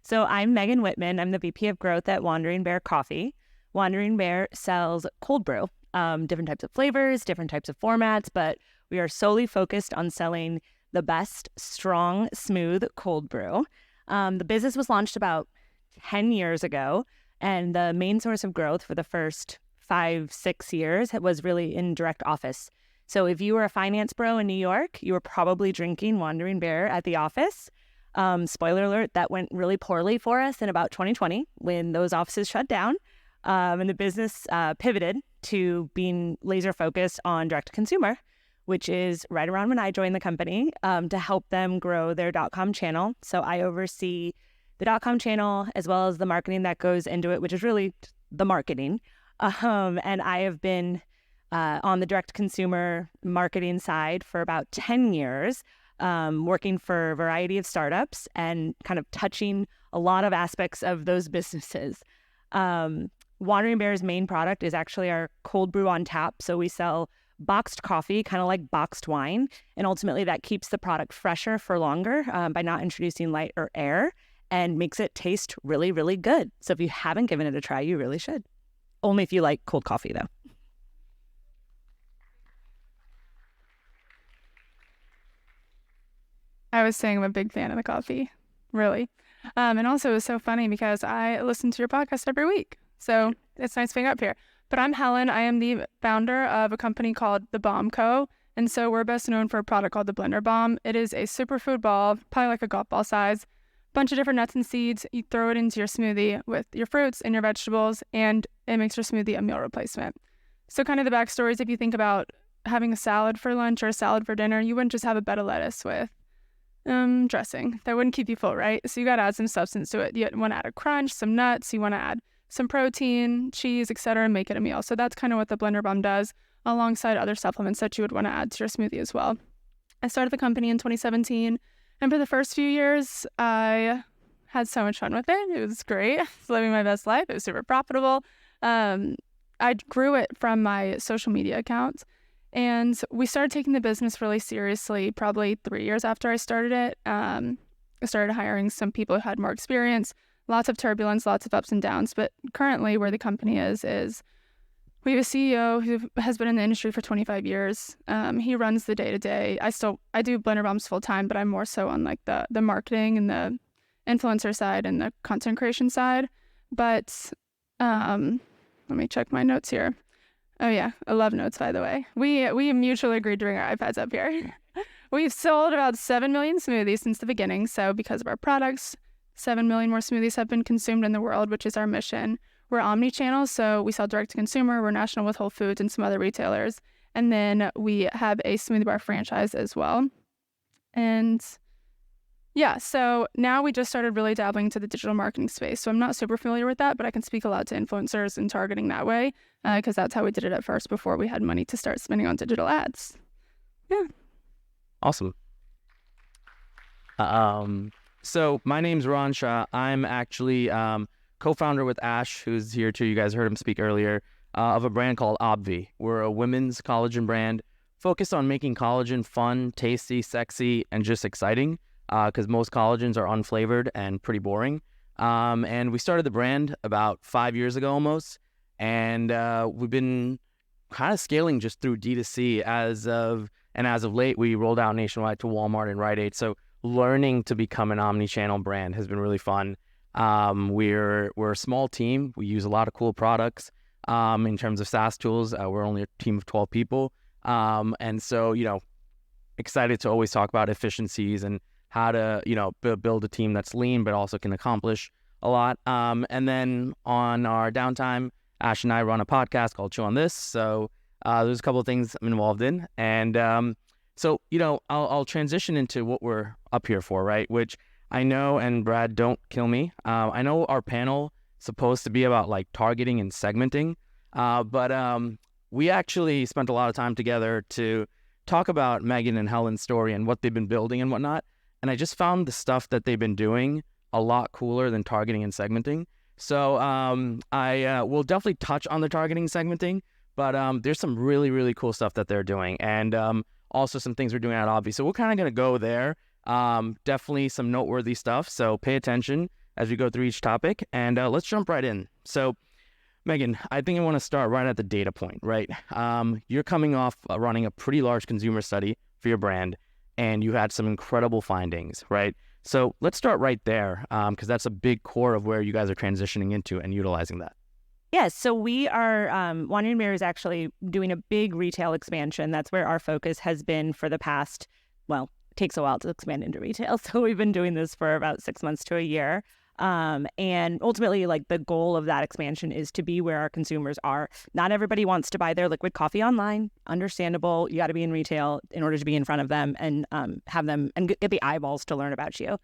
So I'm Megan Whitman. I'm the VP of Growth at Wandering Bear Coffee. Wandering Bear sells cold brew, different types of flavors, different types of formats, but we are solely focused on selling the best, strong, smooth cold brew. The business was launched about 10 years ago, and the main source of growth for the first 5-6 years was really in direct office. So if you were a finance bro in New York, you were probably drinking Wandering Bear at the office. Spoiler alert, that went really poorly for us in about 2020 when those offices shut down, and the business pivoted to being laser focused on direct to consumer, which is right around when I joined the company, to help them grow their .com channel. So I oversee the .com channel as well as the marketing that goes into it, which is really the marketing. And I have been on the direct consumer marketing side for about 10 years, working for a variety of startups and kind of touching a lot of aspects of those businesses. Wandering Bear's main product is actually our cold brew on tap. So we sell boxed coffee, kind of like boxed wine. And ultimately that keeps the product fresher for longer by not introducing light or air, and makes it taste really, really good. So if you haven't given it a try, you really should. Only if you like cold coffee though. I was saying I'm a big fan of the coffee, really. And also it was so funny because I listen to your podcast every week. So it's nice being up here. But I'm Helen. I am the founder of a company called The Bomb Co. And so we're best known for a product called the Blender Bomb. It is a superfood ball, probably like a golf ball size, bunch of different nuts and seeds. You throw it into your smoothie with your fruits and your vegetables, and it makes your smoothie a meal replacement. So kind of the backstory is, if you think about having a salad for lunch or a salad for dinner, you wouldn't just have a bed of lettuce with dressing. That wouldn't keep you full, right? So you got to add some substance to it. You want to add a crunch, some nuts, you want to add some protein, cheese, etc., and make it a meal. So that's kind of what the Blender Bomb does, alongside other supplements that you would want to add to your smoothie as well. I started the company in 2017, and for the first few years, I had so much fun with it. It was great. I was living my best life. It was super profitable. I grew it from my social media accounts, and we started taking the business really seriously probably 3 years after I started it. I started hiring some people who had more experience, lots of turbulence, lots of ups and downs. But currently where the company is we have a CEO who has been in the industry for 25 years. He runs the day-to-day. I do Blender Bombs full time, but I'm more so on like the marketing and the influencer side and the content creation side. But let me check my notes here. Oh yeah, I love notes, by the way. We mutually agreed to bring our iPads up here. We've sold about 7 million smoothies since the beginning. So because of our products, 7 million more smoothies have been consumed in the world, which is our mission. We're omni-channel, so we sell direct to consumer. We're national with Whole Foods and some other retailers. And then we have a smoothie bar franchise as well. And yeah, so now we just started really dabbling into the digital marketing space. So I'm not super familiar with that, but I can speak a lot to influencers and targeting that way, because that's how we did it at first before we had money to start spending on digital ads. Yeah. Awesome. So my name's Ron Shah. I'm actually co-founder with Ash, who's here too. You guys heard him speak earlier, of a brand called Obvi. We're a women's collagen brand focused on making collagen fun, tasty, sexy, and just exciting, because most collagens are unflavored and pretty boring. And we started the brand about 5 years ago almost, and we've been kind of scaling just through D2C as of late. We rolled out nationwide to Walmart and Rite Aid. So learning to become an omni-channel brand has been really fun. We're a small team. We use a lot of cool products. In terms of SaaS tools, we're only a team of 12 people. And so, excited to always talk about efficiencies and how to, build a team that's lean, but also can accomplish a lot. And then on our downtime, Ash and I run a podcast called Chew on This. So there's a couple of things I'm involved in. And so, I'll transition into what we're up here for, right? Which I know, and Brad, don't kill me. I know our panel is supposed to be about like targeting and segmenting, but we actually spent a lot of time together to talk about Megan and Helen's story and what they've been building and whatnot. And I just found the stuff that they've been doing a lot cooler than targeting and segmenting. So I will definitely touch on the targeting and segmenting, but there's some really, really cool stuff that they're doing. And also some things we're doing at Obvi. So we're kind of going to go there. Definitely some noteworthy stuff. So pay attention. as we go through each topic. And let's jump right in. So, Megan, I think I want to start right at the data point, right? You're coming off running a pretty large consumer study for your brand, and you had some incredible findings, right? So let's start right there, because that's a big core of where you guys are transitioning into and utilizing that. Yes, so we are, Wandering Bear is actually doing a big retail expansion. That's where our focus has been for the past, well, it takes a while to expand into retail. So we've been doing this for about 6 months to a year. And ultimately, like, the goal of that expansion is to be where our consumers are. Not everybody wants to buy their liquid coffee online. Understandable. You got to be in retail in order to be in front of them and have them and get the eyeballs to learn about you.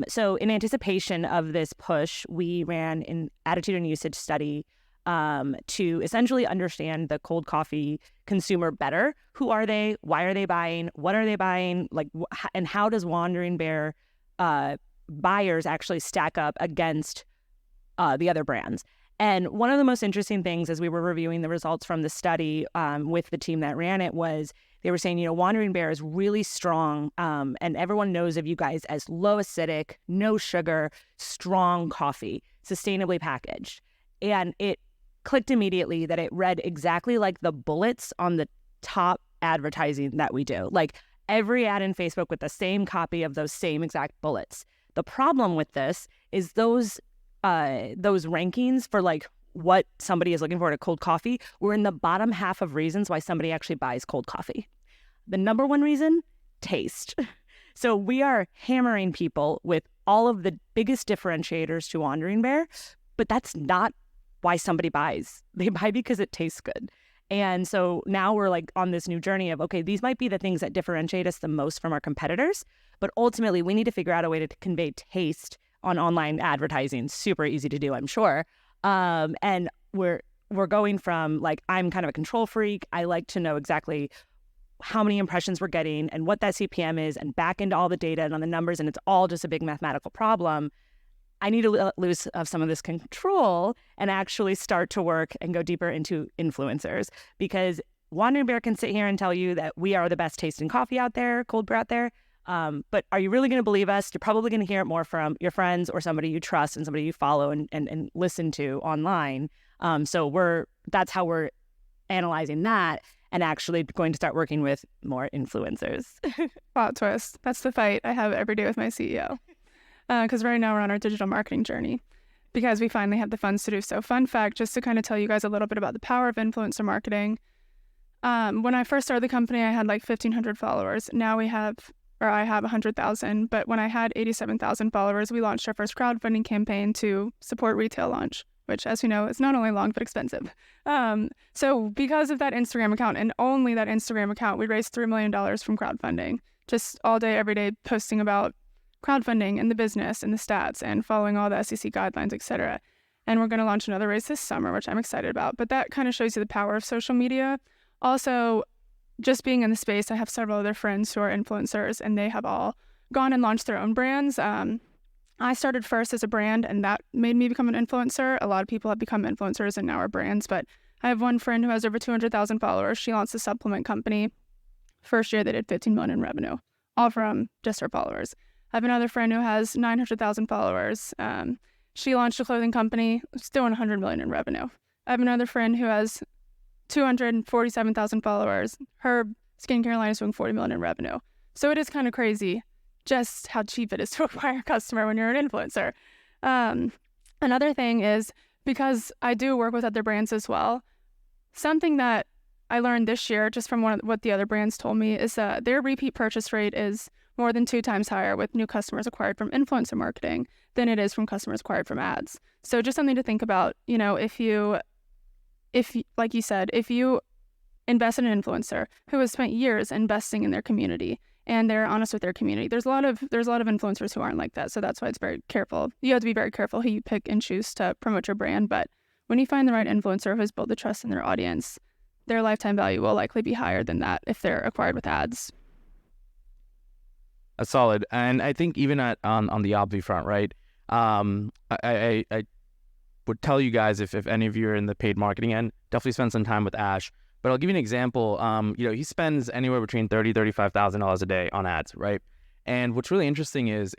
So in anticipation of this push, we ran an attitude and usage study to essentially understand the cold coffee consumer better. Who are they? Why are they buying? What are they buying? Like, and how does Wandering Bear buyers actually stack up against the other brands? And one of the most interesting things as we were reviewing the results from the study with the team that ran it was they were saying, Wandering Bear is really strong, and everyone knows of you guys as low acidic, no sugar, strong coffee, sustainably packaged. And it clicked immediately that it read exactly like the bullets on the top advertising that we do. Like every ad in Facebook with the same copy of those same exact bullets. The problem with this is those rankings for like what somebody is looking for in a cold coffee were in the bottom half of reasons why somebody actually buys cold coffee. The number one reason, taste. So we are hammering people with all of the biggest differentiators to Wandering Bear, but that's not why somebody buys. They buy because it tastes good. And so now we're like on this new journey of, okay, these might be the things that differentiate us the most from our competitors, but ultimately we need to figure out a way to convey taste on online advertising. Super easy to do, I'm sure. And we're going from like, I'm kind of a control freak. I like to know exactly how many impressions we're getting and what that CPM is and back into all the data and on the numbers, and it's all just a big mathematical problem. I need to lose some of this control and actually start to work and go deeper into influencers, because Wandering Bear can sit here and tell you that we are the best tasting coffee out there, cold brew out there. But are you really going to believe us? You're probably going to hear it more from your friends or somebody you trust and somebody you follow and listen to online. So that's how we're analyzing that and actually going to start working with more influencers. Plot twist. That's the fight I have every day with my CEO. Because right now we're on our digital marketing journey because we finally have the funds to do so. Fun fact, just to kind of tell you guys a little bit about the power of influencer marketing. When I first started the company, I had like 1,500 followers. Now I have 100,000. But when I had 87,000 followers, we launched our first crowdfunding campaign to support retail launch, which, as you know, is not only long, but expensive. So because of that Instagram account and only that Instagram account, we raised $3 million from crowdfunding, just all day, every day, posting about crowdfunding and the business and the stats and following all the SEC guidelines, etc. And we're going to launch another race this summer, which I'm excited about. But that kind of shows you the power of social media. Also, just being in the space, I have several other friends who are influencers, and they have all gone and launched their own brands. I started first as a brand, and that made me become an influencer. A lot of people have become influencers and now are brands, but I have one friend who has over 200,000 followers. She launched a supplement company. First year, they did 15 million in revenue, all from just her followers. I have another friend who has 900,000 followers. She launched a clothing company, still 100 million in revenue. I have another friend who has 247,000 followers. Her skincare line is doing 40 million in revenue. So it is kind of crazy just how cheap it is to acquire a customer when you're an influencer. Another thing is, because I do work with other brands as well, something that I learned this year just from what the other brands told me is that their repeat purchase rate is more than 2 times higher with new customers acquired from influencer marketing than it is from customers acquired from ads. So just something to think about, if like you said, if you invest in an influencer who has spent years investing in their community and they're honest with their community, there's a lot of influencers who aren't like that. So that's why it's very careful. You have to be very careful who you pick and choose to promote your brand. But when you find the right influencer who has built the trust in their audience, their lifetime value will likely be higher than that if they're acquired with ads. That's solid. And I think even on the Obvi front, right? I would tell you guys if any of you are in the paid marketing end, definitely spend some time with Ash. But I'll give you an example. He spends anywhere between $30,000-$35,000 a day on ads, right? And what's really interesting is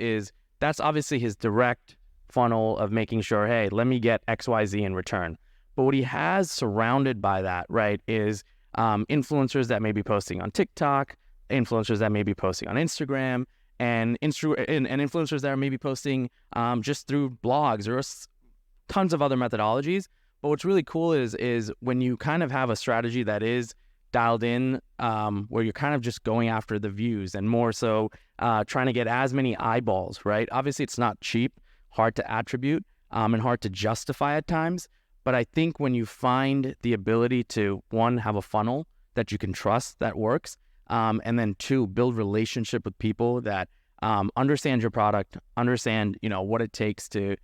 that's obviously his direct funnel of making sure, hey, let me get XYZ in return. But what he has surrounded by that, right, is influencers that may be posting on TikTok, influencers that may be posting on Instagram, and influencers that are maybe posting just through blogs or tons of other methodologies. But what's really cool is when you kind of have a strategy that is dialed in, where you're kind of just going after the views and more so trying to get as many eyeballs, right? Obviously, it's not cheap, hard to attribute, and hard to justify at times. But I think when you find the ability to, one, have a funnel that you can trust that works, and then two, build relationship with people that understand your product, understand, what it takes to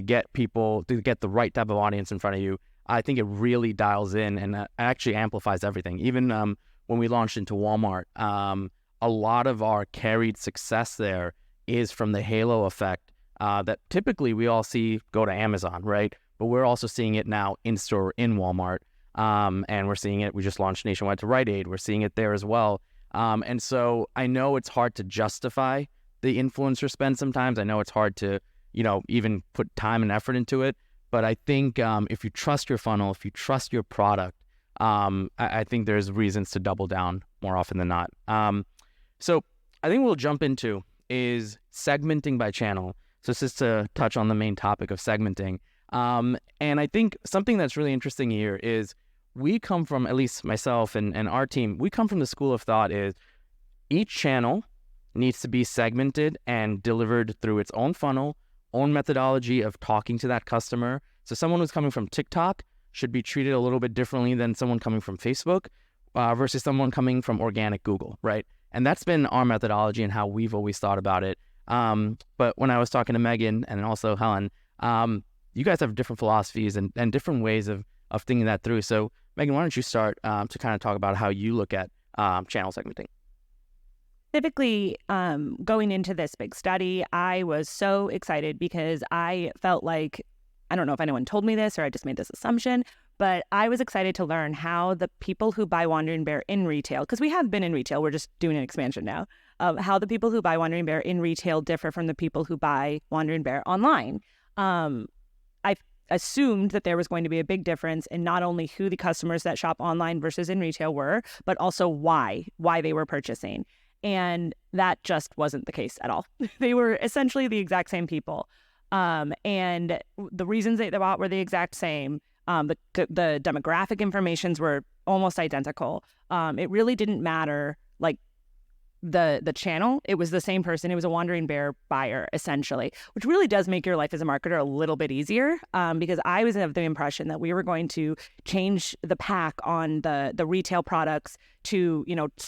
get people, to get the right type of audience in front of you, I think it really dials in and actually amplifies everything. Even when we launched into Walmart, a lot of our carried success there is from the halo effect that typically we all see go to Amazon, right? But we're also seeing it now in-store in Walmart, and we're seeing it, we just launched nationwide to Rite Aid, we're seeing it there as well. And so I know it's hard to justify the influencer spend sometimes. I know it's hard to, even put time and effort into it. But I think if you trust your funnel, if you trust your product, I think there's reasons to double down more often than not. So I think we'll jump into is segmenting by channel. So this is to touch on the main topic of segmenting. And I think something that's really interesting here is we come from, at least myself and our team, we come from the school of thought is each channel needs to be segmented and delivered through its own funnel, own methodology of talking to that customer. So someone who's coming from TikTok should be treated a little bit differently than someone coming from Facebook versus someone coming from organic Google, right? And that's been our methodology and how we've always thought about it. But when I was talking to Megan and also Helen, you guys have different philosophies and different ways of thinking that through. So Megan, why don't you start to kind of talk about how you look at channel segmenting? Typically, going into this big study, I was so excited because I felt like, I don't know if anyone told me this or I just made this assumption, but I was excited to learn how the people who buy Wandering Bear in retail, because we have been in retail, we're just doing an expansion now, how the people who buy Wandering Bear in retail differ from the people who buy Wandering Bear online. I assumed that there was going to be a big difference in not only who the customers that shop online versus in retail were, but also why they were purchasing. And that just wasn't the case at all. They were essentially the exact same people. And the reasons they bought were the exact same. The demographic informations were almost identical. It really didn't matter, like, the channel. It was the same person. It was a Wandering Bear buyer, essentially, which really does make your life as a marketer a little bit easier, because I was of the impression that we were going to change the pack on the retail products to,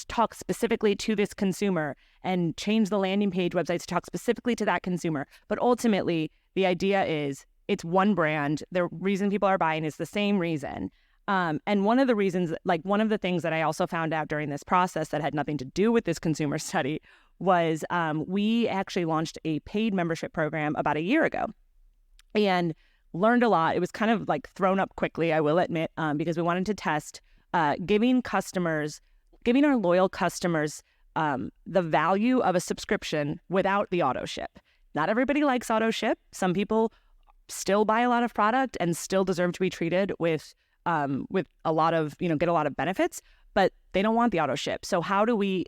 talk specifically to this consumer and change the landing page websites to talk specifically to that consumer. But ultimately, the idea is it's one brand. The reason people are buying is the same reason. And one of the reasons, one of the things that I also found out during this process that had nothing to do with this consumer study was we actually launched a paid membership program about a year ago and learned a lot. It was kind of thrown up quickly, I will admit, because we wanted to test giving our loyal customers the value of a subscription without the auto ship. Not everybody likes auto ship. Some people still buy a lot of product and still deserve to be treated with a lot of, get a lot of benefits, but they don't want the auto ship. So how do we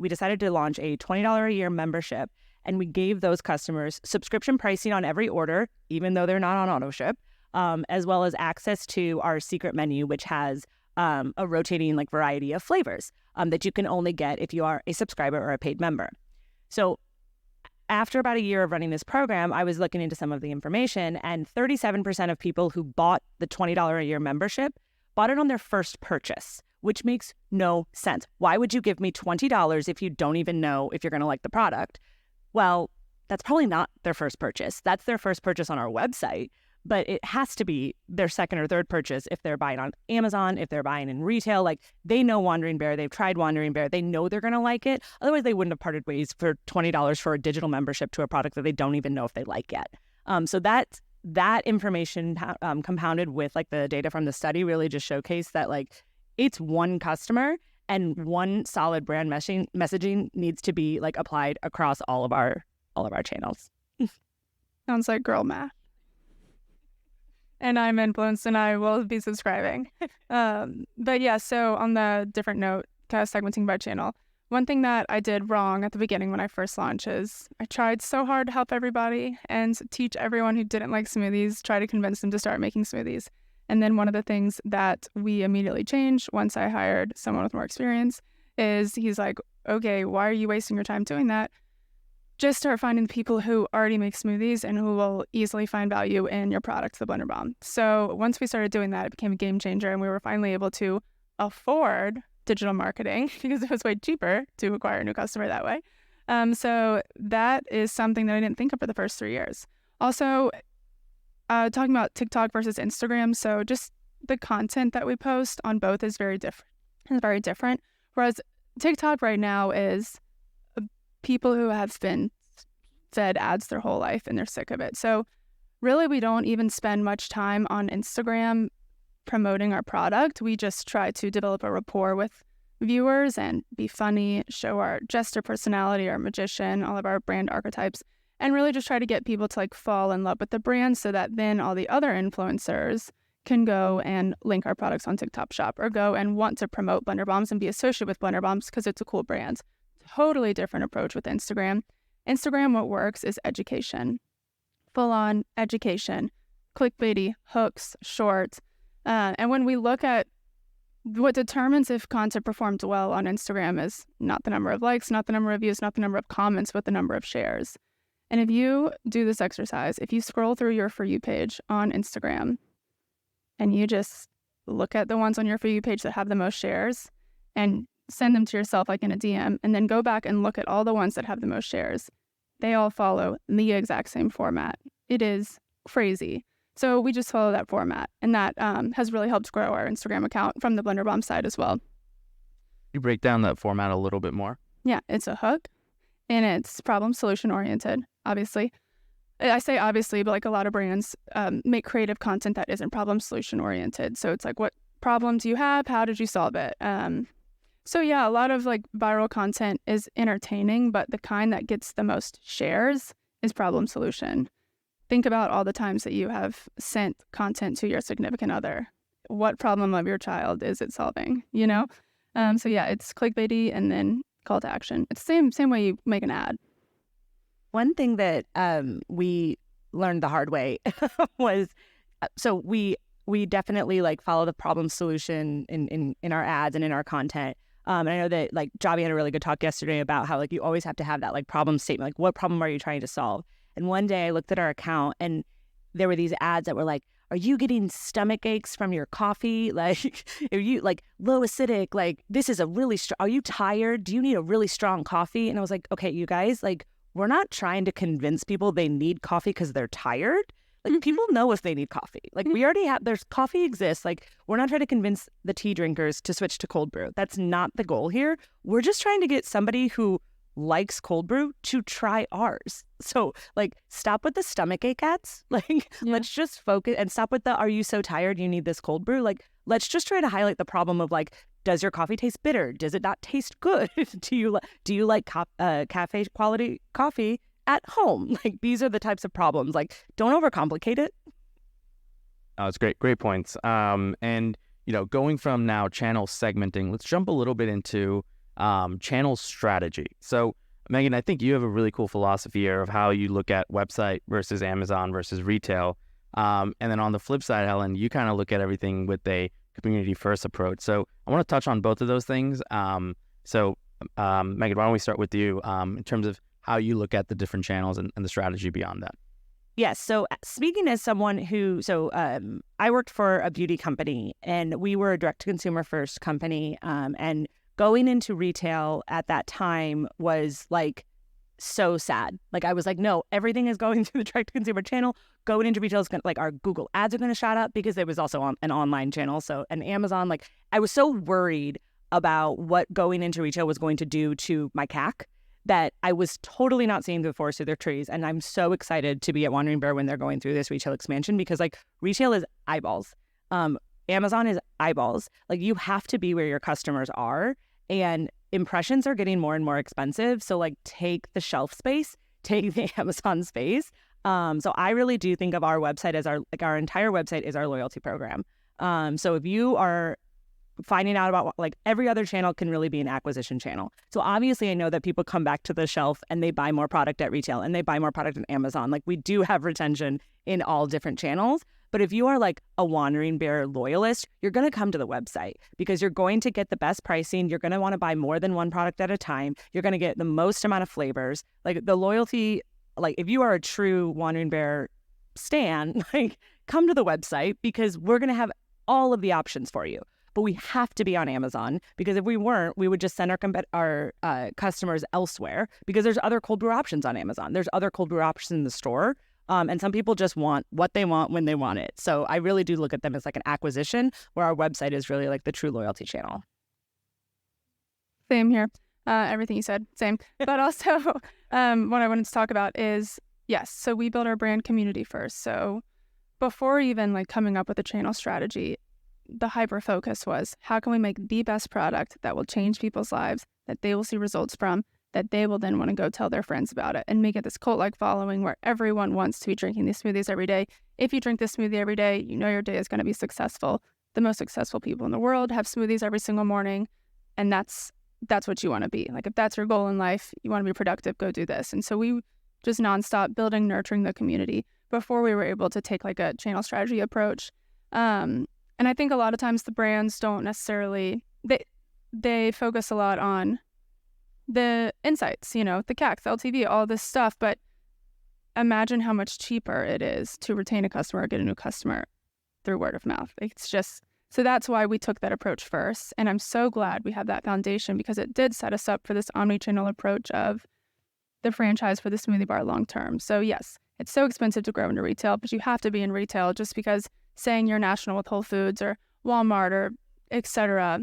decided to launch a $20 a year membership, and we gave those customers subscription pricing on every order, even though they're not on auto ship, as well as access to our secret menu, which has a rotating variety of flavors that you can only get if you are a subscriber or a paid member. So after about a year of running this program, I was looking into some of the information, and 37% of people who bought the $20 a year membership bought it on their first purchase, which makes no sense. Why would you give me $20 if you don't even know if you're going to like the product? Well, that's probably not their first purchase. That's their first purchase on our website, but it has to be their second or third purchase if they're buying on Amazon, if they're buying in retail. They know Wandering Bear, they've tried Wandering Bear, they know they're going to like it. Otherwise, they wouldn't have parted ways for $20 for a digital membership to a product that they don't even know if they like yet. So that information compounded with the data from the study really just showcased that it's one customer, and one solid brand messaging needs to be applied across all of our channels. Sounds like girl math. And I'm influenced and I will be subscribing. But yeah, so on the different note, kind of segmenting by channel, one thing that I did wrong at the beginning when I first launched is I tried so hard to help everybody and teach everyone who didn't like smoothies, try to convince them to start making smoothies. And then one of the things that we immediately changed once I hired someone with more experience is he's like, okay, why are you wasting your time doing that? Just start finding people who already make smoothies and who will easily find value in your product, the Blender Bomb. So once we started doing that, it became a game changer, and we were finally able to afford digital marketing because it was way cheaper to acquire a new customer that way. So that is something that I didn't think of for the first 3 years. Also, talking about TikTok versus Instagram, so just the content that we post on both is very different. Whereas TikTok right now is people who have been fed ads their whole life and they're sick of it. So really, we don't even spend much time on Instagram promoting our product. We just try to develop a rapport with viewers and be funny, show our jester personality, our magician, all of our brand archetypes, and really just try to get people to like fall in love with the brand so that then all the other influencers can go and link our products on TikTok Shop or go and want to promote Blender Bombs and be associated with Blender Bombs because it's a cool brand. Totally different approach with Instagram. Instagram, what works is education, full-on education, clickbaity, hooks, shorts. And when we look at what determines if content performed well on Instagram is not the number of likes, not the number of views, not the number of comments, but the number of shares. And if you do this exercise, if you scroll through your For You page on Instagram and you just look at the ones on your For You page that have the most shares and send them to yourself like in a DM, and then go back and look at all the ones that have the most shares, they all follow the exact same format. It is crazy. So we just follow that format, and that has really helped grow our Instagram account from the Blender Bomb side as well. You break down that format a little bit more? Yeah, it's a hook, and it's problem solution oriented, obviously. I say obviously, but like a lot of brands make creative content that isn't problem solution oriented. So it's like, what problem do you have? How did you solve it? So yeah, a lot of like viral content is entertaining, but the kind that gets the most shares is problem solution. Think about all the times that you have sent content to your significant other. What problem of your child is it solving, you know? So yeah, it's clickbaity and then call to action. It's the same way you make an ad. One thing that we learned the hard way was, so we definitely like follow the problem solution in our ads and in our content. And I know that like Javi had a really good talk yesterday about how like you always have to have that like problem statement, like what problem are you trying to solve? And one day I looked at our account and there were these ads that were like, are you getting stomach aches from your coffee? Like, are you like low acidic? Like, this is a really are you tired? Do you need a really strong coffee? And I was like, okay, you guys, like, we're not trying to convince people they need coffee because they're tired. Like, people know if they need coffee. Like, we already have, there's coffee exists. Like, we're not trying to convince the tea drinkers to switch to cold brew. That's not the goal here. We're just trying to get somebody who likes cold brew to try ours. So like, stop with the stomach ache ads. Like, let's just focus and stop with the, are you so tired you need this cold brew? Like, let's just try to highlight the problem of like, does your coffee taste bitter? Does it not taste good? do you like cafe quality coffee at home? Like, these are the types of problems. Like, don't overcomplicate it. Oh, it's great points. And you know, going from now channel segmenting, let's jump a little bit into channel strategy. So Megan, I think you have a really cool philosophy here of how you look at website versus Amazon versus retail. And then on the flip side, Helen, you kind of look at everything with a community first approach. So I want to touch on both of those things. Megan, why don't we start with you in terms of how you look at the different channels and the strategy beyond that? Yes. So speaking as someone who, I worked for a beauty company and we were a direct-to-consumer first company, and going into retail at that time was like so sad. Like, I was like, no, everything is going through the direct-to-consumer channel. Going into retail is going to, like, our Google ads are going to shout up because it was also on an online channel. So, and Amazon, like, I was so worried about what going into retail was going to do to my CAC that I was totally not seeing the forest through their trees. And I'm so excited to be at Wandering Bear when they're going through this retail expansion because, like, retail is eyeballs. Amazon is eyeballs. Like, you have to be where your customers are, and impressions are getting more and more expensive. So like, take the shelf space, take the Amazon space. So I really do think of our website as our entire website is our loyalty program. So if you are finding out about like every other channel can really be an acquisition channel. So obviously I know that people come back to the shelf and they buy more product at retail and they buy more product on Amazon. Like we do have retention in all different channels. But if you are like a Wandering Bear loyalist, you're going to come to the website because you're going to get the best pricing. You're going to want to buy more than one product at a time. You're going to get the most amount of flavors. Like the loyalty, like if you are a true Wandering Bear stan, like come to the website because we're going to have all of the options for you. But we have to be on Amazon because if we weren't, we would just send our customers elsewhere because there's other cold brew options on Amazon. There's other cold brew options in the store. And some people just want what they want when they want it. So I really do look at them as like an acquisition where our website is really like the true loyalty channel. Same here. Everything you said, same. But also what I wanted to talk about is, yes, so we build our brand community first. So before even like coming up with a channel strategy, the hyper focus was how can we make the best product that will change people's lives, that they will see results from, that they will then want to go tell their friends about it and make it this cult-like following where everyone wants to be drinking these smoothies every day. If you drink this smoothie every day, you know your day is going to be successful. The most successful people in the world have smoothies every single morning, and that's what you want to be. Like if that's your goal in life, you want to be productive, go do this. And so we just nonstop building, nurturing the community before we were able to take like a channel strategy approach. And I think a lot of times the brands don't necessarily, they focus a lot on the insights, you know, the CAC, the LTV, all this stuff. But imagine how much cheaper it is to retain a customer or get a new customer through word of mouth. It's just, so that's why we took that approach first. And I'm so glad we have that foundation because it did set us up for this omni-channel approach of the franchise for the smoothie bar long term. So yes, it's so expensive to grow into retail, but you have to be in retail just because saying you're national with Whole Foods or Walmart or etc.,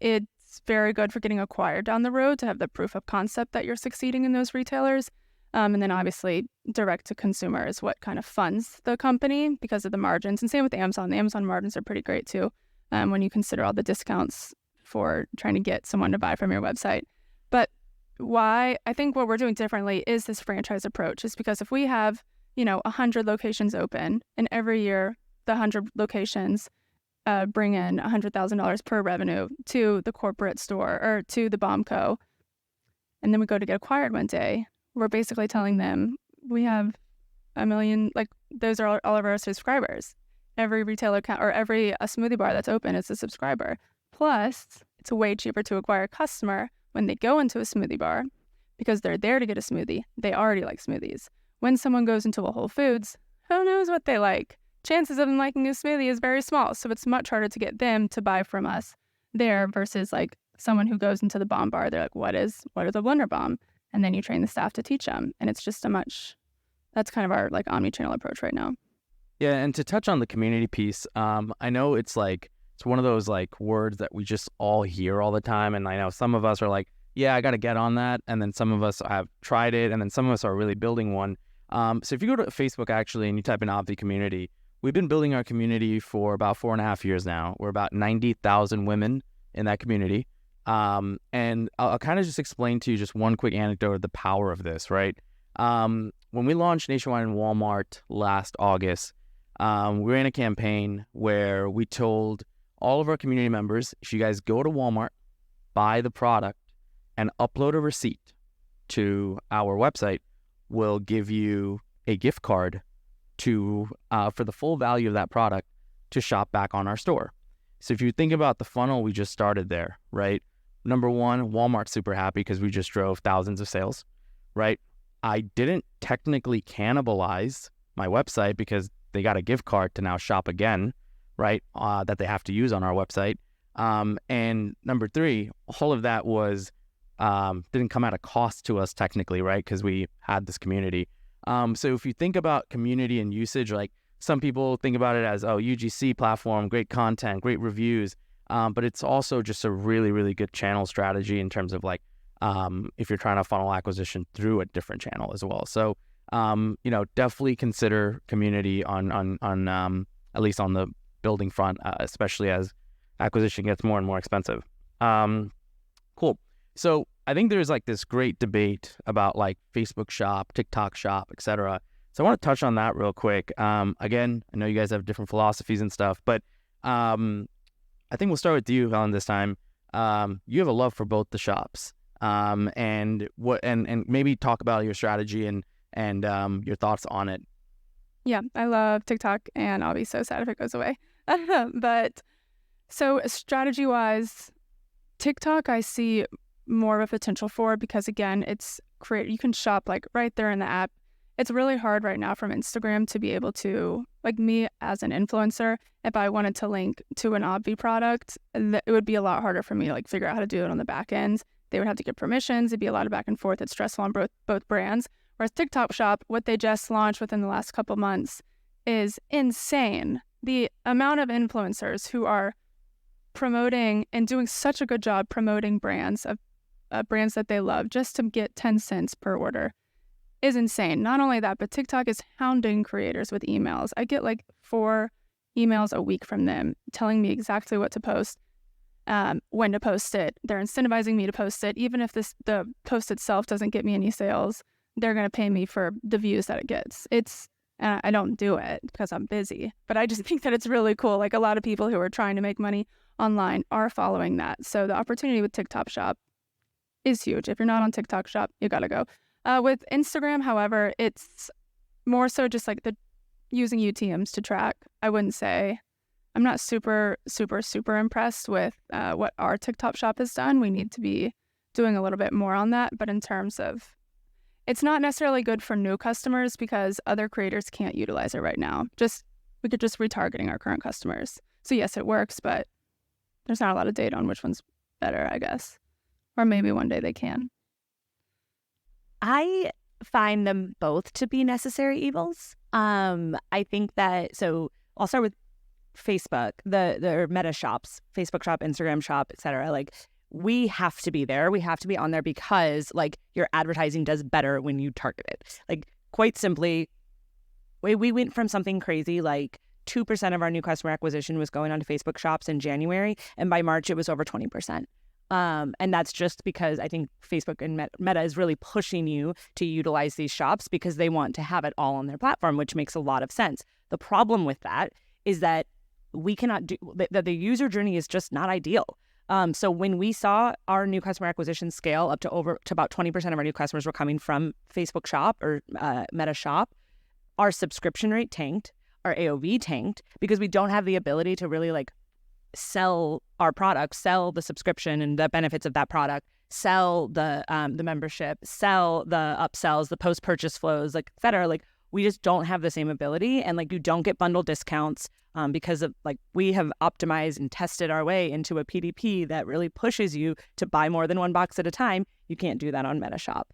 it's very good for getting acquired down the road to have the proof of concept that you're succeeding in those retailers. And then obviously direct to consumer is what kind of funds the company because of the margins. And same with Amazon. The Amazon margins are pretty great too when you consider all the discounts for trying to get someone to buy from your website. But why I think what we're doing differently is this franchise approach is because if we have, 100 locations open and every year the 100 locations bring in $100,000 per revenue to the corporate store or to the Bombco, and then we go to get acquired one day, we're basically telling them we have 1 million, like those are all of our subscribers. Every retailer account or every smoothie bar that's open is a subscriber. Plus, it's way cheaper to acquire a customer when they go into a smoothie bar because they're there to get a smoothie. They already like smoothies. When someone goes into a Whole Foods, who knows what they like? Chances of them liking a smoothie is very small. So it's much harder to get them to buy from us there versus like someone who goes into the Bomb Bar. They're like, what is a Blender Bomb? And then you train the staff to teach them. And it's just that's kind of our like omni-channel approach right now. Yeah, and to touch on the community piece, I know it's one of those like words that we just all hear all the time. And I know some of us are like, yeah, I got to get on that. And then some of us have tried it. And then some of us are really building one. So if you go to Facebook actually and you type in Obvi community, we've been building our community for about 4.5 years now. We're about 90,000 women in that community. And I'll kind of just explain to you just one quick anecdote of the power of this, right? When we launched nationwide in Walmart last August, we ran a campaign where we told all of our community members, if you guys go to Walmart, buy the product, and upload a receipt to our website, we'll give you a gift card to for the full value of that product to shop back on our store. So if you think about the funnel we just started there, right? Number one, Walmart's super happy because we just drove thousands of sales, right? I didn't technically cannibalize my website because they got a gift card to now shop again, right? That they have to use on our website. And number three, all of that was didn't come at a cost to us technically, right? Because we had this community. So if you think about community and usage, like some people think about it as, UGC platform, great content, great reviews. But it's also just a really, really good channel strategy in terms of like, if you're trying to funnel acquisition through a different channel as well. So, definitely consider community on at least on the building front, especially as acquisition gets more and more expensive. Cool. So I think there's like this great debate about like Facebook shop, TikTok shop, etc. So I want to touch on that real quick. Again, I know you guys have different philosophies and stuff, but I think we'll start with you, Helen, this time. You have a love for both the shops, and maybe talk about your strategy and your thoughts on it. Yeah, I love TikTok, and I'll be so sad if it goes away. But so strategy-wise, TikTok I see more of a potential for because, again, you can shop like right there in the app. It's really hard right now from Instagram to be able to, like me as an influencer, if I wanted to link to an Obvi product, it would be a lot harder for me to like figure out how to do it on the back end. They would have to get permissions. It'd be a lot of back and forth. It's stressful on both brands. Whereas TikTok Shop, what they just launched within the last couple months is insane. The amount of influencers who are promoting and doing such a good job promoting brands that they love just to get 10 cents per order is insane. Not only that, but TikTok is hounding creators with emails. I get like 4 emails a week from them telling me exactly what to post, when to post it. They're incentivizing me to post it. Even if the post itself doesn't get me any sales, they're going to pay me for the views that it gets. I don't do it because I'm busy, but I just think that it's really cool. Like a lot of people who are trying to make money online are following that. So the opportunity with TikTok Shop is huge. If you're not on TikTok Shop, you got to go. With Instagram, however, it's more so just like using UTMs to track. I wouldn't say I'm not super, super, super impressed with what our TikTok Shop has done. We need to be doing a little bit more on that. But in terms of, it's not necessarily good for new customers because other creators can't utilize it right now. We could just retargeting our current customers. So yes, it works, but there's not a lot of data on which one's better, I guess. Or maybe one day they can. I find them both to be necessary evils. I think that, so I'll start with Facebook, the meta shops, Facebook shop, Instagram shop, etc. Like we have to be there. We have to be on there because like your advertising does better when you target it. Like quite simply, we went from something crazy like 2% of our new customer acquisition was going onto Facebook shops in January. And by March, it was over 20%. And that's just because I think Facebook and Meta is really pushing you to utilize these shops because they want to have it all on their platform, which makes a lot of sense. The problem with that is that we cannot do that. The user journey is just not ideal. So when we saw our new customer acquisition scale up to about 20% of our new customers were coming from Facebook shop or Meta shop, our subscription rate tanked, our AOV tanked because we don't have the ability to really like sell our product, sell the subscription and the benefits of that product, sell the membership, sell the upsells, the post-purchase flows, like et cetera. Like we just don't have the same ability, and like you don't get bundle discounts because of like we have optimized and tested our way into a PDP that really pushes you to buy more than one box at a time. You can't do that on Metashop.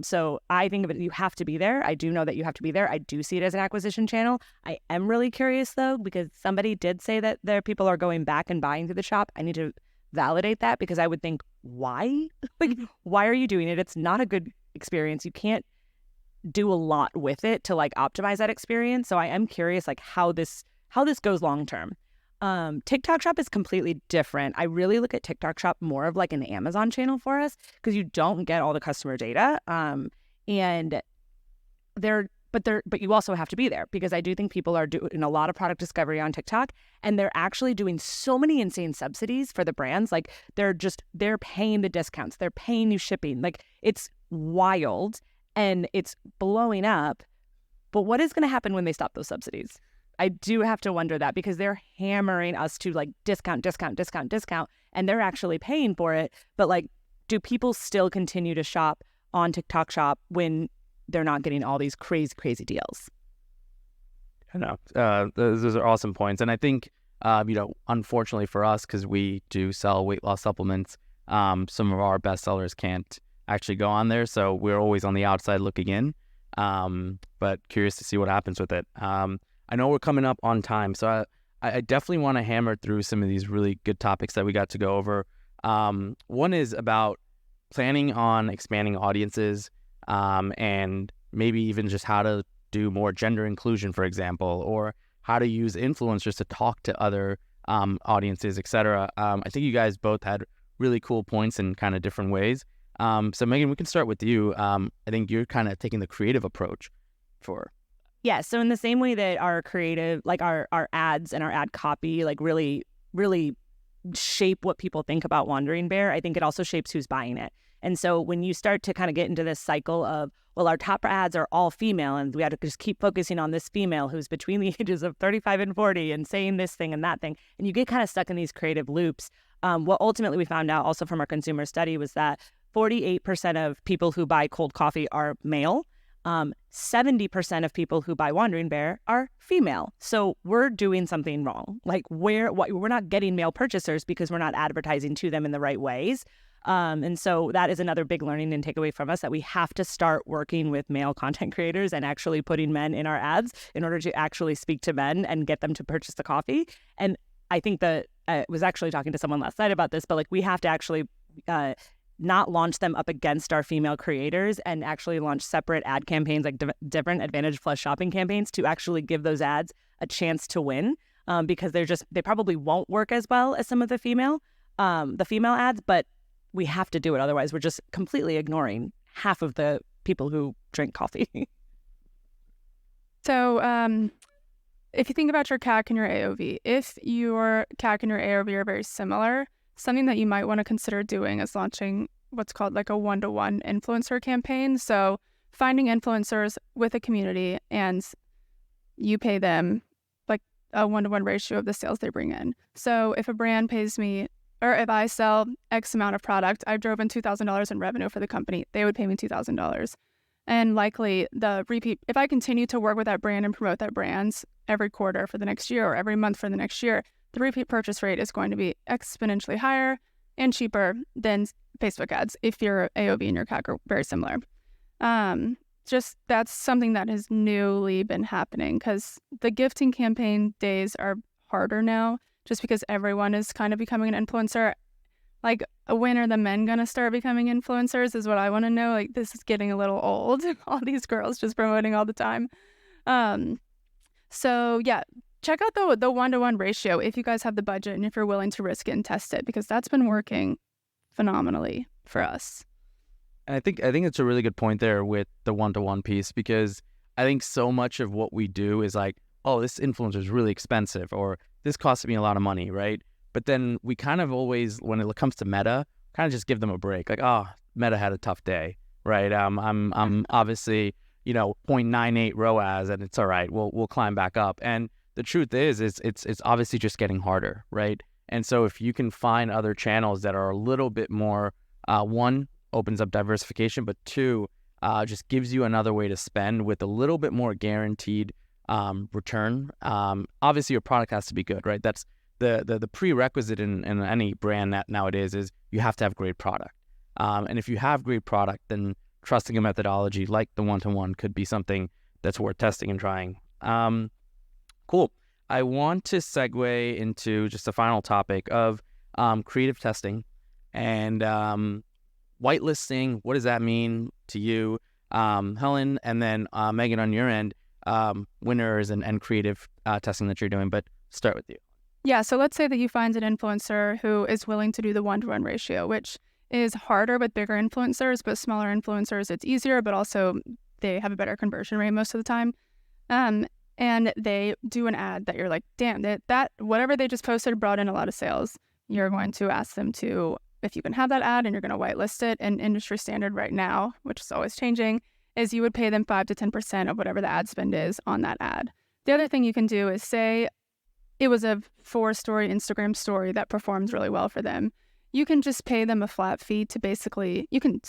So I think of it, you have to be there. I do know that you have to be there. I do see it as an acquisition channel. I am really curious though, because somebody did say that there people are going back and buying through the shop. I need to validate that because I would think, why? Like, why are you doing it? It's not a good experience. You can't do a lot with it to like optimize that experience. So I am curious like how this goes long term. TikTok Shop is completely different. I really look at TikTok Shop more of like an Amazon channel for us because you don't get all the customer data. And but you also have to be there because I do think people are doing a lot of product discovery on TikTok and they're actually doing so many insane subsidies for the brands. Like they're paying the discounts, they're paying you shipping. Like it's wild and it's blowing up. But what is going to happen when they stop those subsidies? I do have to wonder that because they're hammering us to like discount, and they're actually paying for it. But like, do people still continue to shop on TikTok Shop when they're not getting all these crazy deals? I know. Those are awesome points. And I think, unfortunately for us, because we do sell weight loss supplements, some of our best sellers can't actually go on there. So we're always on the outside looking in. But curious to see what happens with it. I know we're coming up on time, so I definitely want to hammer through some of these really good topics that we got to go over. One is about planning on expanding audiences and maybe even just how to do more gender inclusion, for example, or how to use influencers to talk to other audiences, etc. I think you guys both had really cool points in kind of different ways. So Megan, we can start with you. I think you're kind of taking the creative approach for Yeah. So in the same way that our creative, like our ads and our ad copy, like really, really shape what people think about Wandering Bear, I think it also shapes who's buying it. And so when you start to kind of get into this cycle of, well, our top ads are all female and we have to just keep focusing on this female who's between the ages of 35 and 40 and saying this thing and that thing, and you get kind of stuck in these creative loops. What ultimately we found out also from our consumer study was that 48% of people who buy cold coffee are male. 70% of people who buy Wandering Bear are female. So we're doing something wrong. Like we're not getting male purchasers because we're not advertising to them in the right ways. And so that is another big learning and takeaway from us, that we have to start working with male content creators and actually putting men in our ads in order to actually speak to men and get them to purchase the coffee. And I think that I was actually talking to someone last night about this, but like we have to actually not launch them up against our female creators and actually launch separate ad campaigns, like different Advantage Plus shopping campaigns, to actually give those ads a chance to win, because they probably won't work as well as some of the female ads, but we have to do it. Otherwise, we're just completely ignoring half of the people who drink coffee. So if you think about your CAC and your AOV, if your CAC and your AOV are very similar, something that you might want to consider doing is launching what's called like a one-to-one influencer campaign. So finding influencers with a community and you pay them like a one-to-one ratio of the sales they bring in. So if a brand pays me, or if I sell X amount of product, I've driven $2,000 in revenue for the company, they would pay me $2,000. And likely the repeat, if I continue to work with that brand and promote that brand every quarter for the next year or every month for the next year, the repeat purchase rate is going to be exponentially higher and cheaper than Facebook ads if your AOV and your CAC are very similar. Just that's something that has newly been happening because the gifting campaign days are harder now just because everyone is kind of becoming an influencer. Like, when are the men going to start becoming influencers is what I want to know. Like, this is getting a little old. All these girls just promoting all the time. So, yeah, check out the one-to-one ratio if you guys have the budget and if you're willing to risk it and test it, because that's been working phenomenally for us. And I think it's a really good point there with the one-to-one piece, because I think so much of what we do is like, oh, this influencer is really expensive, or this costs me a lot of money, right? But then we kind of always, when it comes to Meta, kind of just give them a break. Like, oh, Meta had a tough day, right? I'm obviously, 0.98 ROAS, and it's all right. We'll climb back up. And the truth is it's obviously just getting harder, right? And so if you can find other channels that are a little bit more, one, opens up diversification, but two, just gives you another way to spend with a little bit more guaranteed return. Obviously, your product has to be good, right? That's the prerequisite in any brand that nowadays is you have to have great product. And if you have great product, then trusting a methodology like the one-to-one could be something that's worth testing and trying. Cool. I want to segue into just a final topic of creative testing and whitelisting. What does that mean to you, Helen? And then Megan, on your end, winners and creative testing that you're doing. But start with you. Yeah, so let's say that you find an influencer who is willing to do the one-to-one ratio, which is harder with bigger influencers, but smaller influencers, it's easier, but also they have a better conversion rate most of the time. And they do an ad that you're like, damn, that whatever they just posted brought in a lot of sales. You're going to ask them to, if you can have that ad, and you're going to whitelist it. And industry standard right now, which is always changing, is you would pay them 5 to 10% of whatever the ad spend is on that ad. The other thing you can do is say it was a 4-story Instagram story that performs really well for them. You can just pay them a flat fee to basically, you can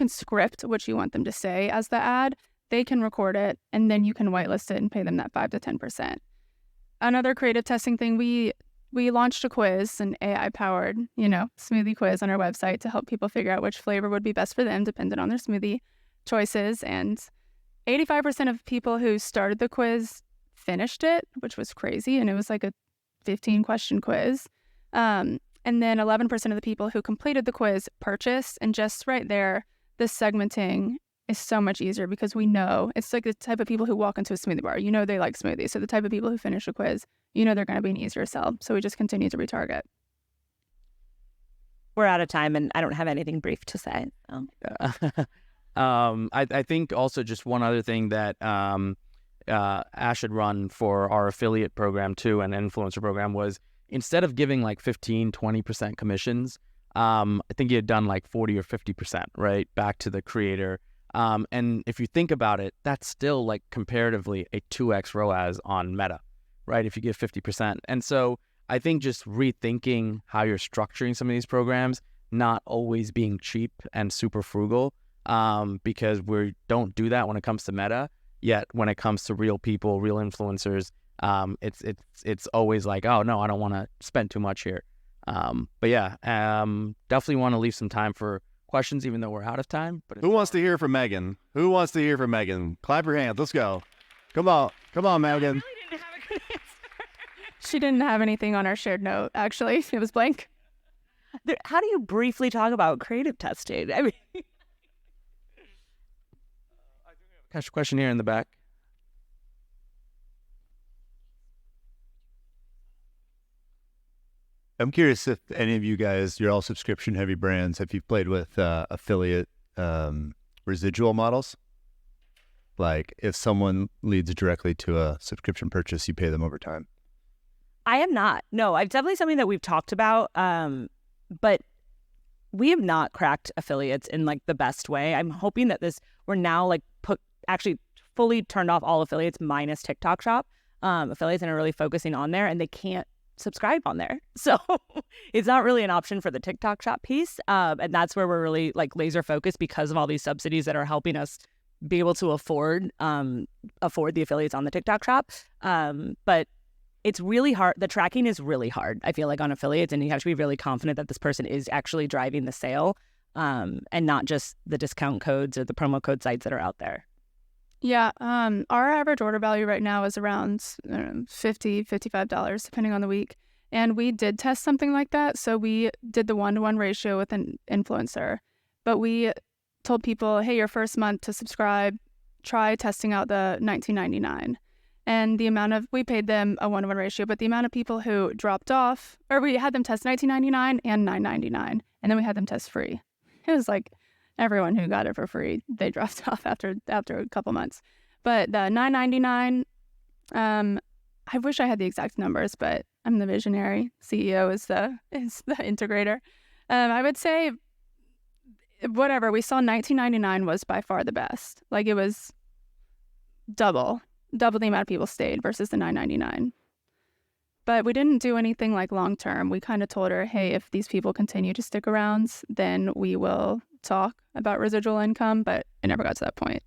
script what you want them to say as the ad. They can record it, and then you can whitelist it and pay them that 5 to 10%. Another creative testing thing, we launched a quiz, an AI-powered, smoothie quiz on our website to help people figure out which flavor would be best for them, depending on their smoothie choices. And 85% of people who started the quiz finished it, which was crazy. And it was like a 15-question quiz. And then 11% of the people who completed the quiz purchased. And just right there, the segmenting is so much easier because we know it's like the type of people who walk into a smoothie bar. They like smoothies. So the type of people who finish a quiz, they're going to be an easier sell. So we just continue to retarget. We're out of time, and I don't have anything brief to say. So. I think also just one other thing that Ash had run for our affiliate program too and influencer program was instead of giving like 15-20% commissions, I think he had done like 40 or 50%, right, back to the creator. And if you think about it, that's still like comparatively a 2x ROAS on Meta, right, if you give 50%. And so I think just rethinking how you're structuring some of these programs, not always being cheap and super frugal, because we don't do that when it comes to Meta. Yet when it comes to real people, real influencers, it's always like, oh no, I don't want to spend too much here. But yeah, definitely want to leave some time for questions, even though we're out of time. But who wants to hear from Megan? Who wants to hear from Megan? Clap your hands. Let's go. Come on, Megan. I really didn't have a good answer. She didn't have anything on our shared note, actually. It was blank. How do you briefly talk about creative testing? I mean, catch a question here in the back. I'm curious if any of you guys, you're all subscription heavy brands, if you've played with affiliate residual models. Like if someone leads directly to a subscription purchase, you pay them over time. I am not. No, it's definitely something that we've talked about, but we have not cracked affiliates in like the best way. I'm hoping that we're now like actually fully turned off all affiliates minus TikTok Shop affiliates and are really focusing on there, and they can't subscribe on there. So it's not really an option for the TikTok Shop piece. And that's where we're really like laser focused because of all these subsidies that are helping us be able to afford the affiliates on the TikTok Shop. But it's really hard. The tracking is really hard, I feel like, on affiliates, and you have to be really confident that this person is actually driving the sale, and not just the discount codes or the promo code sites that are out there. Yeah, our average order value right now is around $50, $55, depending on the week. And we did test something like that. So we did the 1-to-1 ratio with an influencer. But we told people, hey, your first month to subscribe, try testing out the $19.99. And we paid them a 1-to-1 ratio, but the amount of people who dropped off, or we had them test $19.99 and $9.99, and then we had them test free. It was like everyone who got it for free, they dropped off after a couple months. But the $9.99, I wish I had the exact numbers, but I'm the visionary. CEO is the integrator. I would say whatever we saw, $19.99 was by far the best. Like it was double the amount of people stayed versus the $9.99. But we didn't do anything like long term. We kind of told her, hey, if these people continue to stick around, then we will talk about residual income, but it never got to that point.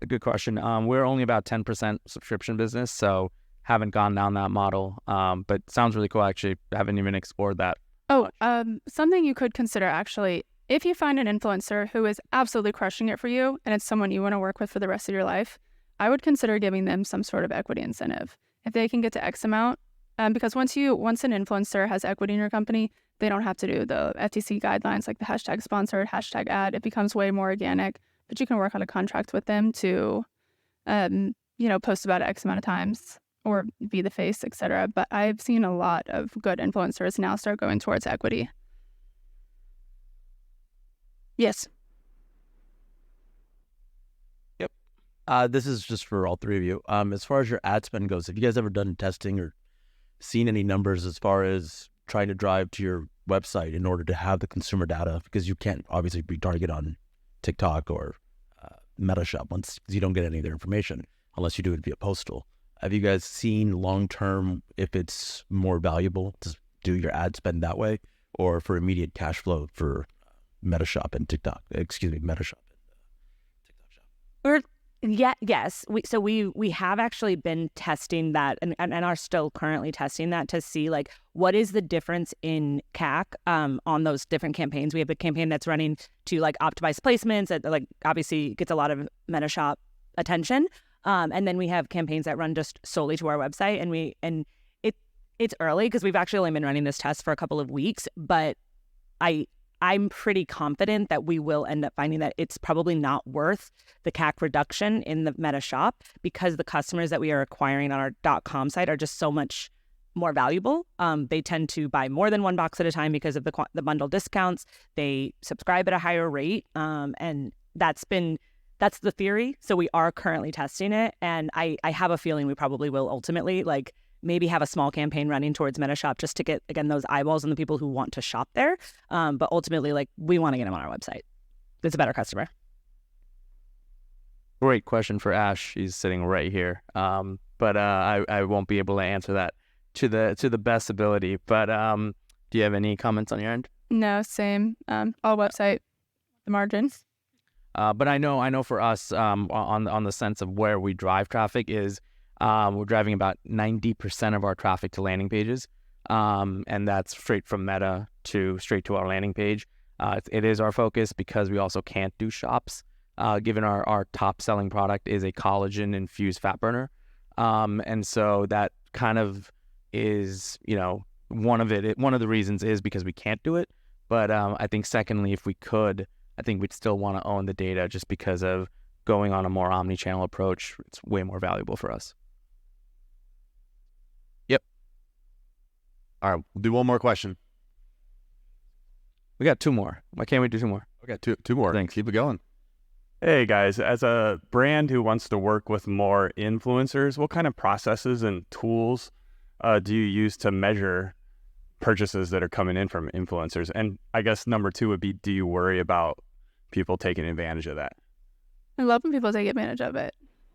A good question. We're only about 10% subscription business, so haven't gone down that model. But sounds really cool, actually. Haven't even explored that. Oh, something you could consider, actually, if you find an influencer who is absolutely crushing it for you and it's someone you want to work with for the rest of your life, I would consider giving them some sort of equity incentive. If they can get to X amount, because once an influencer has equity in your company, they don't have to do the FTC guidelines like the hashtag sponsored, hashtag ad. It becomes way more organic, but you can work on a contract with them to, post about X amount of times or be the face, etc. But I've seen a lot of good influencers now start going towards equity. Yes. This is just for all three of you. As far as your ad spend goes, have you guys ever done testing or seen any numbers as far as trying to drive to your website in order to have the consumer data? Because you can't obviously retarget on TikTok or Metashop once you don't get any of their information unless you do it via postal. Have you guys seen long-term if it's more valuable to do your ad spend that way or for immediate cash flow for Metashop and TikTok? Metashop and TikTok Shop. Yes. We have actually been testing that and are still currently testing that to see like what is the difference in CAC on those different campaigns. We have a campaign that's running to like optimize placements that like obviously gets a lot of Metashop attention. And then we have campaigns that run just solely to our website, and it's early because we've actually only been running this test for a couple of weeks, but I'm pretty confident that we will end up finding that it's probably not worth the CAC reduction in the Meta shop because the customers that we are acquiring on our .com site are just so much more valuable. They tend to buy more than one box at a time because of the bundle discounts. They subscribe at a higher rate, and that's been that's the theory. So we are currently testing it. And I have a feeling we probably will ultimately like maybe have a small campaign running towards MetaShop just to get, again, those eyeballs and the people who want to shop there. But ultimately, like, we want to get them on our website. It's a better customer. Great question for Ash. He's sitting right here. But I won't be able to answer that to the best ability. But do you have any comments on your end? No, same. All website, the margins. But I know for us, on the sense of where we drive traffic is, we're driving about 90% of our traffic to landing pages, and that's straight from Meta straight to our landing page. It is our focus because we also can't do shops, given our top selling product is a collagen infused fat burner, and so that kind of is, one of the reasons is because we can't do it. But I think secondly, if we could, I think we'd still want to own the data just because of going on a more omni-channel approach. It's way more valuable for us. Yep. All right, we'll do one more question. We got 2 more. Why can't we do 2 more? Okay, two more. Thanks. Keep it going. Hey guys, as a brand who wants to work with more influencers, what kind of processes and tools do you use to measure purchases that are coming in from influencers? And I guess number 2 would be, do you worry about people taking advantage of that? I love when people take advantage of it.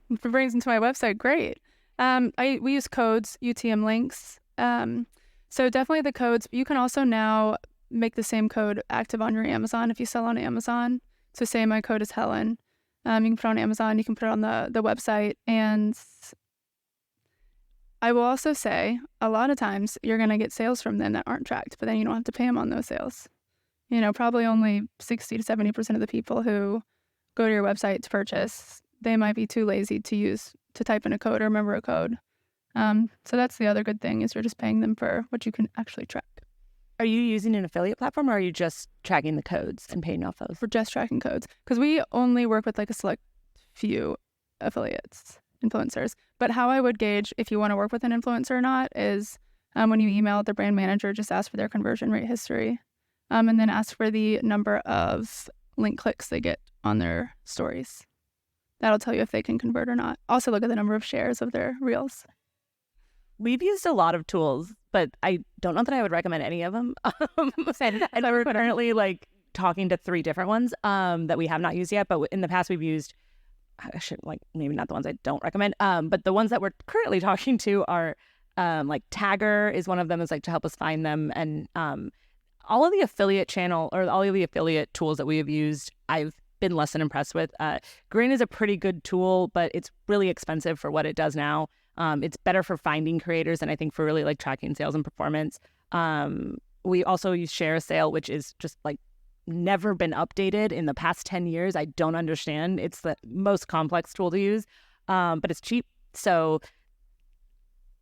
If it brings them to my website, great. We use codes, UTM links. So definitely the codes. You can also now make the same code active on your Amazon if you sell on Amazon. So say my code is Helen. You can put it on Amazon. You can put it on the website. And I will also say a lot of times you're going to get sales from them that aren't tracked, but then you don't have to pay them on those sales. Probably only 60 to 70% of the people who go to your website to purchase, they might be too lazy to type in a code or remember a code. So that's the other good thing is you're just paying them for what you can actually track. Are you using an affiliate platform, or are you just tracking the codes and paying off those? We're just tracking codes because we only work with like a select few influencers. But how I would gauge if you want to work with an influencer or not is when you email the brand manager, just ask for their conversion rate history, and then ask for the number of link clicks they get on their stories. That'll tell you if they can convert or not. Also look at the number of shares of their reels. We've used a lot of tools, but I don't know that I would recommend any of them. And we're currently like talking to 3 different ones that we have not used yet. But in the past, we've used, maybe not the ones I don't recommend, but the ones that we're currently talking to are like Tagger is one of them, is like to help us find them. And all of the affiliate channel or all of the affiliate tools that we have used, I've been less than impressed with. Grin is a pretty good tool, but it's really expensive for what it does now. It's better for finding creators and I think for really like tracking sales and performance. We also use Share a Sale, which is just like never been updated in the past 10 years. I don't understand. It's the most complex tool to use, but it's cheap. So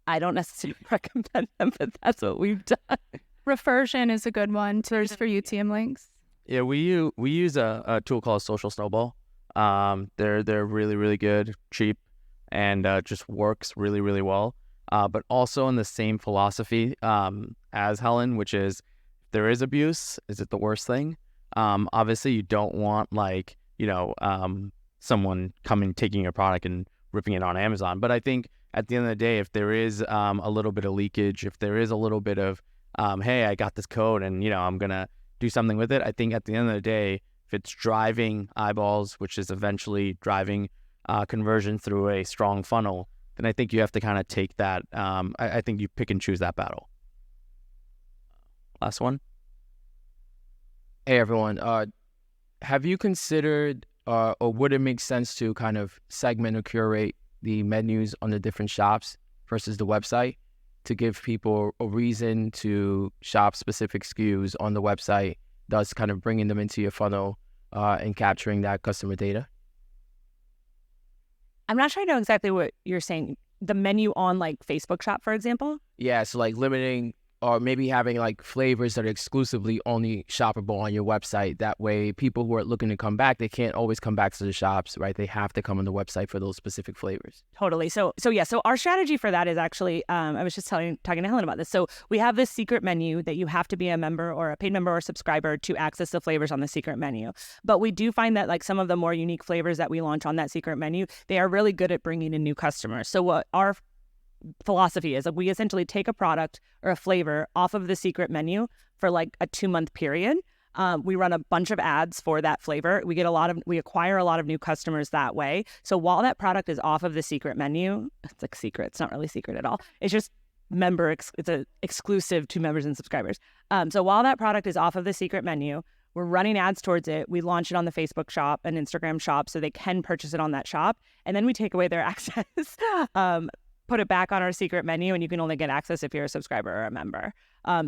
I don't necessarily recommend them, but that's what we've done. Reversion is a good one. There's for UTM links. Yeah, we use a tool called Social Snowball. They're really, really good, cheap, and just works really, really well. But also in the same philosophy as Helen, which is, if there is abuse, is it the worst thing? Obviously, you don't want someone taking your product and ripping it on Amazon. But I think at the end of the day, if there is a little bit of leakage, if there is a little bit of, hey, I got this code and I'm gonna do something with it. I think at the end of the day, if it's driving eyeballs, which is eventually driving conversion through a strong funnel, then I think you have to kind of take that. I think you pick and choose that battle. Last one. Hey everyone, have you considered or would it make sense to kind of segment or curate the menus on the different shops versus the website to give people a reason to shop specific SKUs on the website, thus kind of bringing them into your funnel and capturing that customer data? I'm not sure I know exactly what you're saying. The menu on like Facebook shop, for example? Yeah, so like limiting or maybe having like flavors that are exclusively only shoppable on your website. That way, people who are looking to come back, they can't always come back to the shops, right? They have to come on the website for those specific flavors. Totally. So our strategy for that is actually, I was just talking to Helen about this. So we have this secret menu that you have to be a member or a paid member or subscriber to access the flavors on the secret menu. But we do find that like some of the more unique flavors that we launch on that secret menu, they are really good at bringing in new customers. So what our philosophy is, like, we essentially take a product or a flavor off of the secret menu for like a 2-month period. We run a bunch of ads for that flavor. We acquire a lot of new customers that way. So while that product is off of the secret menu, it's like secret. It's not really secret at all. It's just it's a exclusive to members and subscribers. So while that product is off of the secret menu, we're running ads towards it. We launch it on the Facebook shop and Instagram shop so they can purchase it on that shop. And then we take away their access, put it back on our secret menu, and you can only get access if you're a subscriber or a member.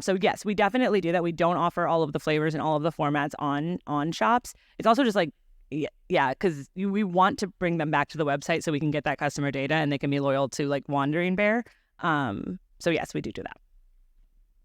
So yes, we definitely do that. We don't offer all of the flavors and all of the formats on shops. It's also just like, yeah, because we want to bring them back to the website so we can get that customer data and they can be loyal to like Wandering Bear. So yes, we do that.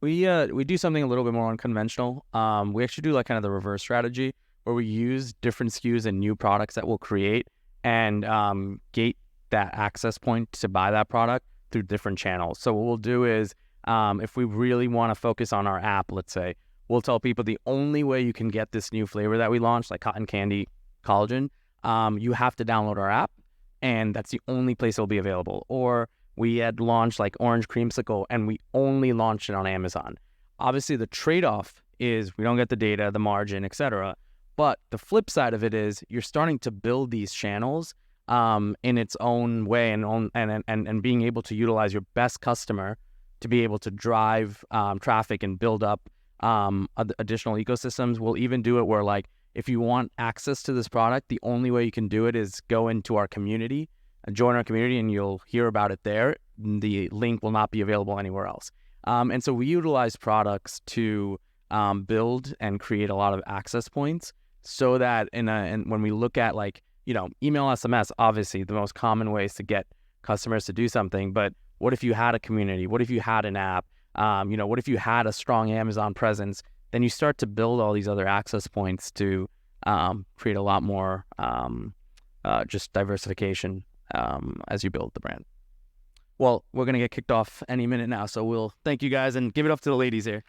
We do something a little bit more unconventional. We actually do like kind of the reverse strategy where we use different SKUs and new products that we'll create and gate that access point to buy that product through different channels. So what we'll do is if we really want to focus on our app, let's say, we'll tell people the only way you can get this new flavor that we launched, like cotton candy collagen, you have to download our app, and that's the only place it'll be available. Or we had launched like orange creamsicle and we only launched it on Amazon. Obviously the trade-off is we don't get the data, the margin, etc. But the flip side of it is you're starting to build these channels in its own way and being able to utilize your best customer to be able to drive traffic and build up additional ecosystems. We'll even do it where, like, if you want access to this product, the only way you can do it is go into our community and join our community, and you'll hear about it there. The link will not be available anywhere else. And so we utilize products to build and create a lot of access points so that and when we look at, like, email, SMS, obviously the most common ways to get customers to do something. But what if you had a community? What if you had an app? What if you had a strong Amazon presence? Then you start to build all these other access points to create a lot more just diversification as you build the brand. Well, we're going to get kicked off any minute now. So we'll thank you guys and give it up to the ladies here.